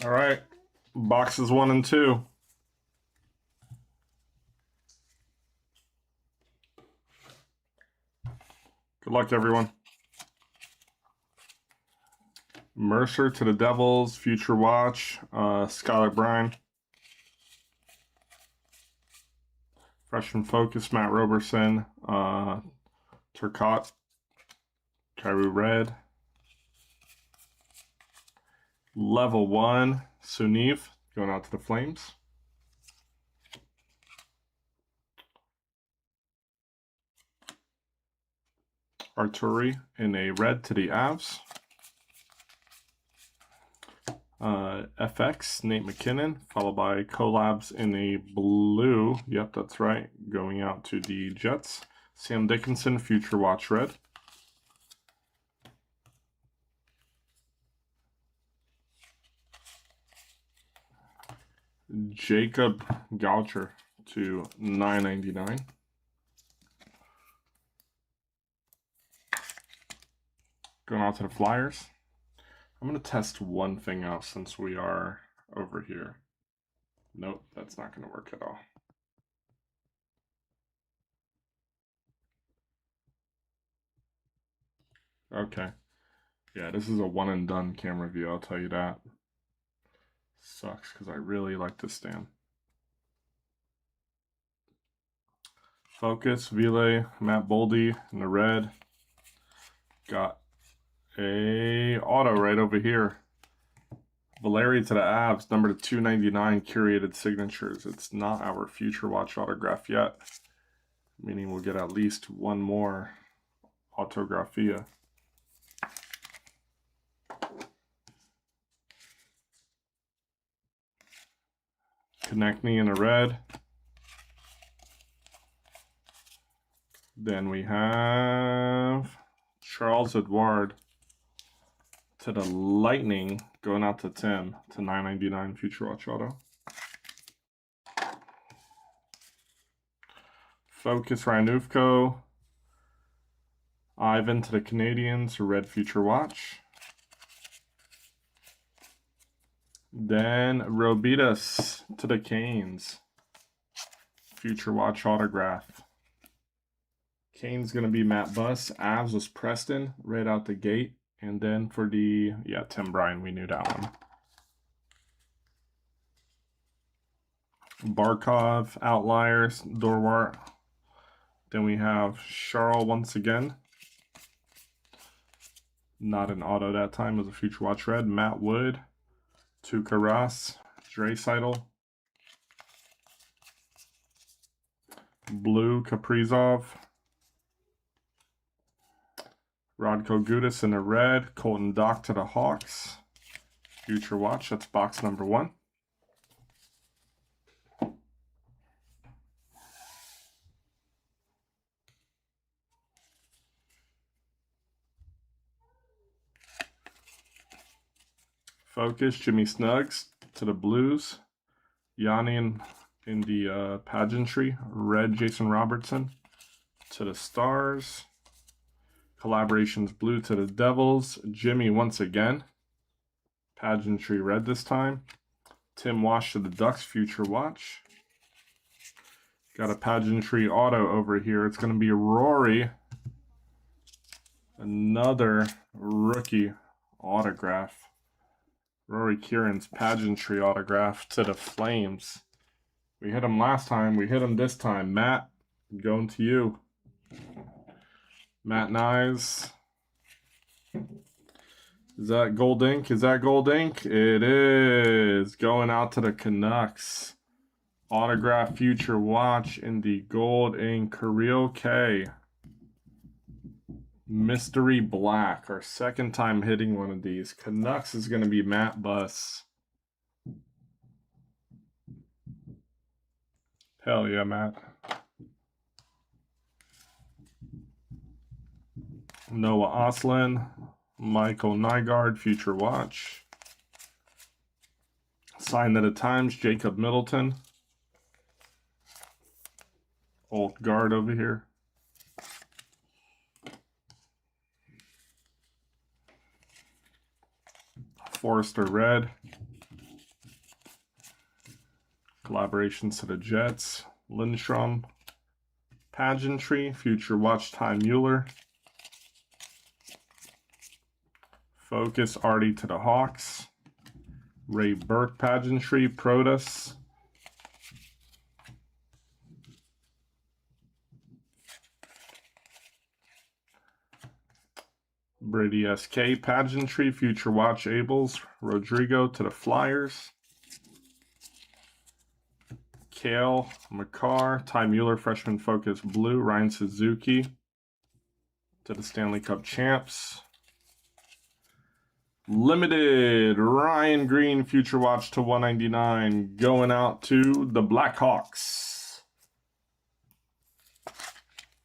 All right, boxes 1 and 2. Good luck, everyone. Mercer to the Devils, Future Watch, Skylar Brine. Freshman Focus, Matt Roberson, Turcotte, Kyrou Red. Level 1, Suniv, going out to the Flames. Arturi in a red to the Avs. FX, Nate McKinnon, followed by Collabs in a blue. Yep, that's right. Going out to the Jets. Sam Dickinson, Future Watch red. Jacob Goucher to 999. Going out to the Flyers. I'm going to test one thing out since we are over here. Nope, that's not going to work at all. Okay. Yeah, this is a one and done camera view, I'll tell you that. Sucks because I really like this stand. Focus, Ville, Matt Boldy in the red. Got a auto right over here. Valeri to the Avs, number 299, curated signatures. It's not our Future Watch autograph yet, meaning we'll get at least one more autographia. Konechny in a red. Then we have Charles Edward to the Lightning, going out to Tim to 999 Future Watch auto. Focus Ryanufko. Ivan to the Canadiens, red Future Watch. Then Robidas to the Canes, Future Watch autograph. Canes going to be Matt Buss. Avs was Preston right out the gate. And then for the, yeah, Tim Bryan, we knew that one. Barkov, Outliers, Dorwart. Then we have Charles once again. Not an auto that time, it was a Future Watch red. Matt Wood, Tuukka Rask, Draisaitl. Blue, Kaprizov. Radko Gudas in the red. Colton Dach to the Hawks. Future Watch, that's box number 1. Focus, Jimmy Snuggs to the Blues. Yanni in the pageantry. Red, Jason Robertson to the Stars. Collaborations blue to the Devils. Jimmy once again. Pageantry red this time. Tim Wash to the Ducks, Future Watch. Got a pageantry auto over here. It's going to be Rory. Another rookie autograph. Rory Kieran's pageantry autograph to the Flames. We hit him last time. We hit him this time. Matt, going to you. Matt Nyes. Is that gold ink? Is that gold ink? It is. Going out to the Canucks. Autograph Future Watch in the gold ink. Kirill K. Mystery Black. Our second time hitting one of these. Canucks is going to be Matt Buss. Hell yeah, Matt. Noah Oslin, Michael Nygaard, Future Watch. Signed at a Times, Jacob Middleton. Old guard over here. Forrester red. Collaborations to the Jets. Lindstrom. Pageantry. Future Watch Ty Mueller. Focus Artie to the Hawks. Ray Burke Pageantry. Protus. Brady SK Pageantry. Future Watch Ables. Rodrigo to the Flyers. Kale McCarr. Ty Mueller Freshman Focus Blue. Ryan Suzuki to the Stanley Cup Champs. Limited Ryan Green Future Watch to 199 going out to the Blackhawks.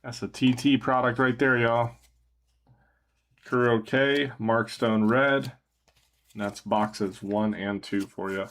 That's a TT product right there, y'all. Kuro K, Mark Stone Red. And that's boxes 1 and 2 for you.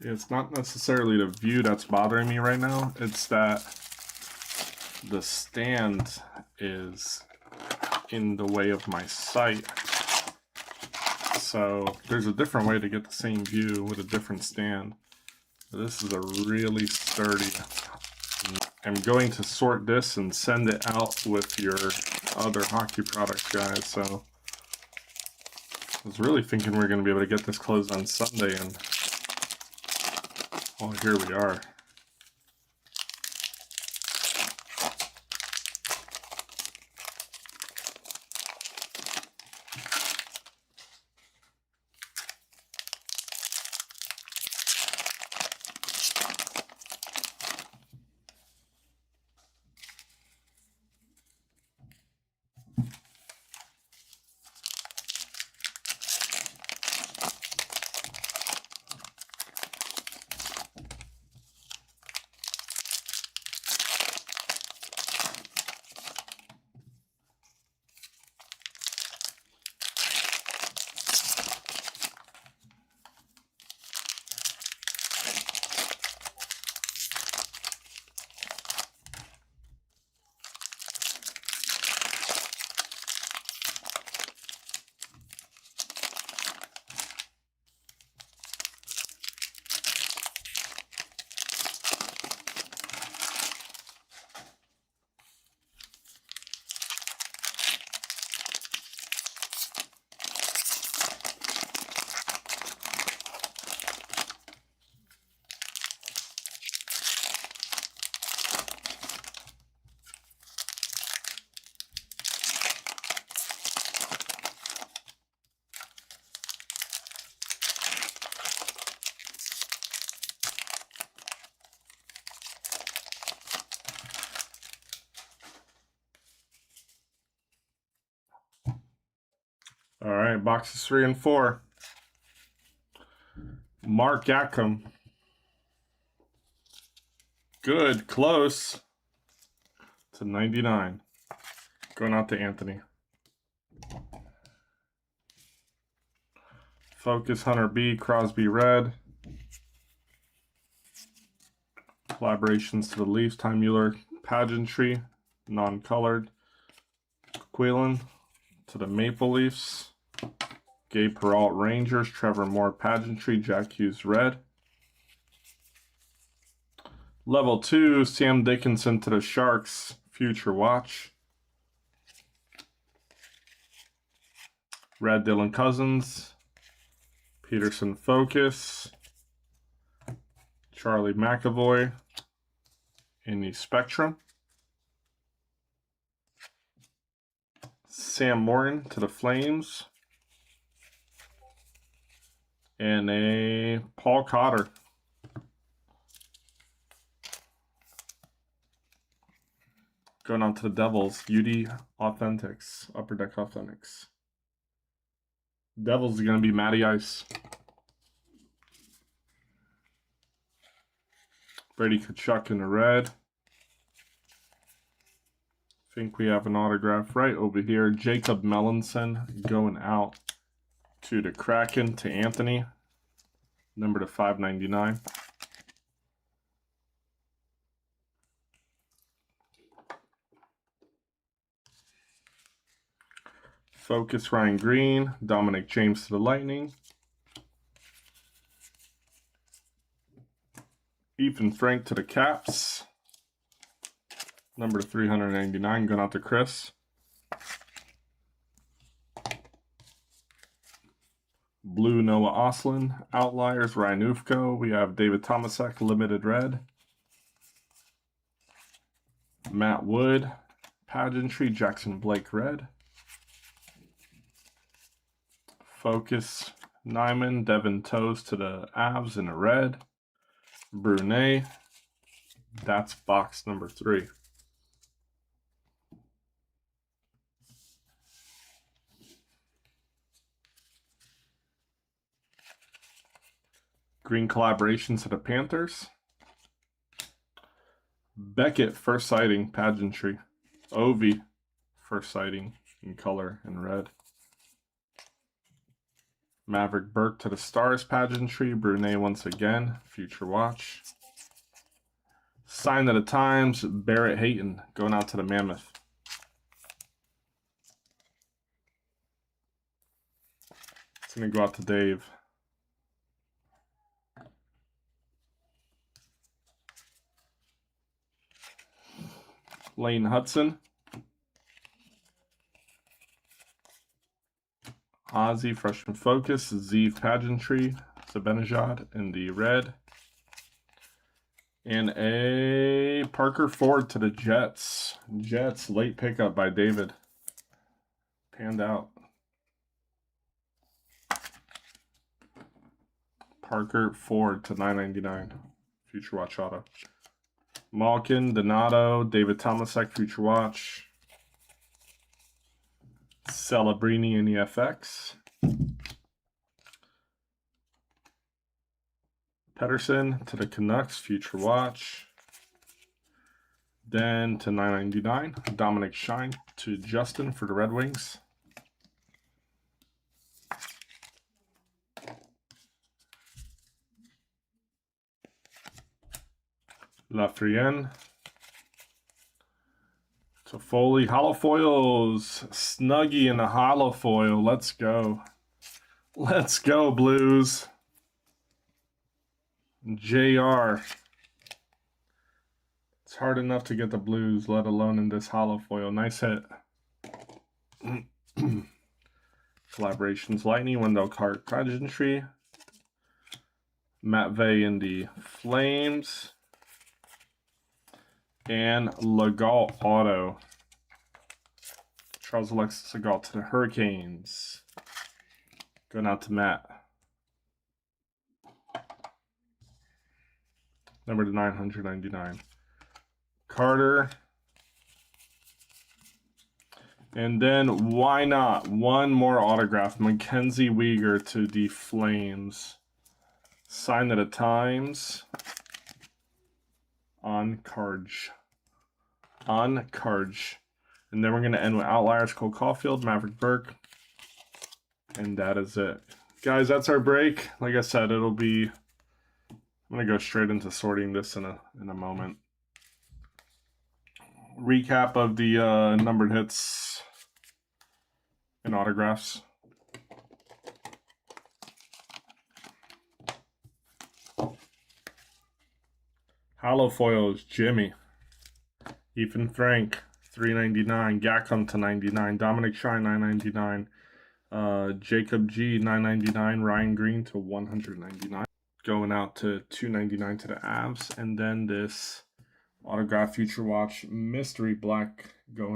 It's not necessarily the view that's bothering me right now. It's that the stand is in the way of my sight. So there's a different way to get the same view with a different stand. This is a really sturdy. I'm going to sort this and send it out with your other hockey products, guys. So I was really thinking we were going to be able to get this closed on Sunday, and well, here we are. All right, boxes 3 and 4. Mark Yackham. Good, close to 99. Going out to Anthony. Focus Hunter B, Crosby Red. Collaborations to the Leafs, Ty Mueller Pageantry, non-colored. Quillen to the Maple Leafs. Gabe Peralt Rangers, Trevor Moore Pageantry, Jack Hughes Red. Level 2, Sam Dickinson to the Sharks, Future Watch. Red Dylan Cousins. Peterson Focus. Charlie McAvoy in the Spectrum. Sam Morton to the Flames. And a Paul Cotter. Going on to the Devils, UD Authentics, Upper Deck Authentics. Devils are going to be Matty Ice. Brady Tkachuk in the red. I think we have an autograph right over here. Jacob Melanson going out to the Kraken to Anthony. Number to 599. Focus Ryan Green. Dominic James to the Lightning. Ethan Frank to the Caps. Number to 399 going out to Chris. Blue Noah Ostlund. Outliers Ryan Ufko. We have David Tomasek limited red. Matt Wood. Pageantry Jackson Blake red. Focus Nyman Devin Toes to the Avs in a red. Brunet. That's box number 3. Green collaborations to the Panthers. Beckett first sighting pageantry. Ovi first sighting in color and red. Maverick Burke to the Stars pageantry. Brunet once again. Future watch. Sign of the Times. Barrett Hayton going out to the Mammoth. It's going to go out to Dave. Lane Hudson. Ozzy Freshman Focus. Zeev Pageantry. Zibanejad in the red. And a Parker Ford to the Jets. Jets late pickup by David. Panned out. Parker Ford to 999. Future watch auto. Malkin, Donato, David Tomasek, Future watch. Celebrini in EFX. Pedersen to the Canucks, Future watch. Then to 999, Dominic Shine to Justin for the Red Wings. Lafreniere to Foley. Hollow foils. Snuggie in the hollow foil. Let's go. Let's go, Blues. JR. It's hard enough to get the Blues, let alone in this hollow foil. Nice hit. Collaborations Lightning, Wendell Cart Pageantry. Matt Vey in the Flames. And Legault auto. Charles Alexis Legault to the Hurricanes. Going out to Matt. Number to 999. Carter. And then, why not? One more autograph. Mackenzie Weegar to the Flames. Sign at a Times. On Carge. On Carge. And then we're going to end with Outliers, Cole Caulfield, Maverick Burke. And that is it. Guys, that's our break. Like I said, it'll be... I'm going to go straight into sorting this in a moment. Recap of the numbered hits and autographs. Hollow foils, Jimmy. Ethan Frank, 399. Gackham to 99. Dominic Shine, 999. Jacob G, 999. Ryan Green to 199. Going out to 299 to the Avs. And then this autograph Future Watch Mystery Black going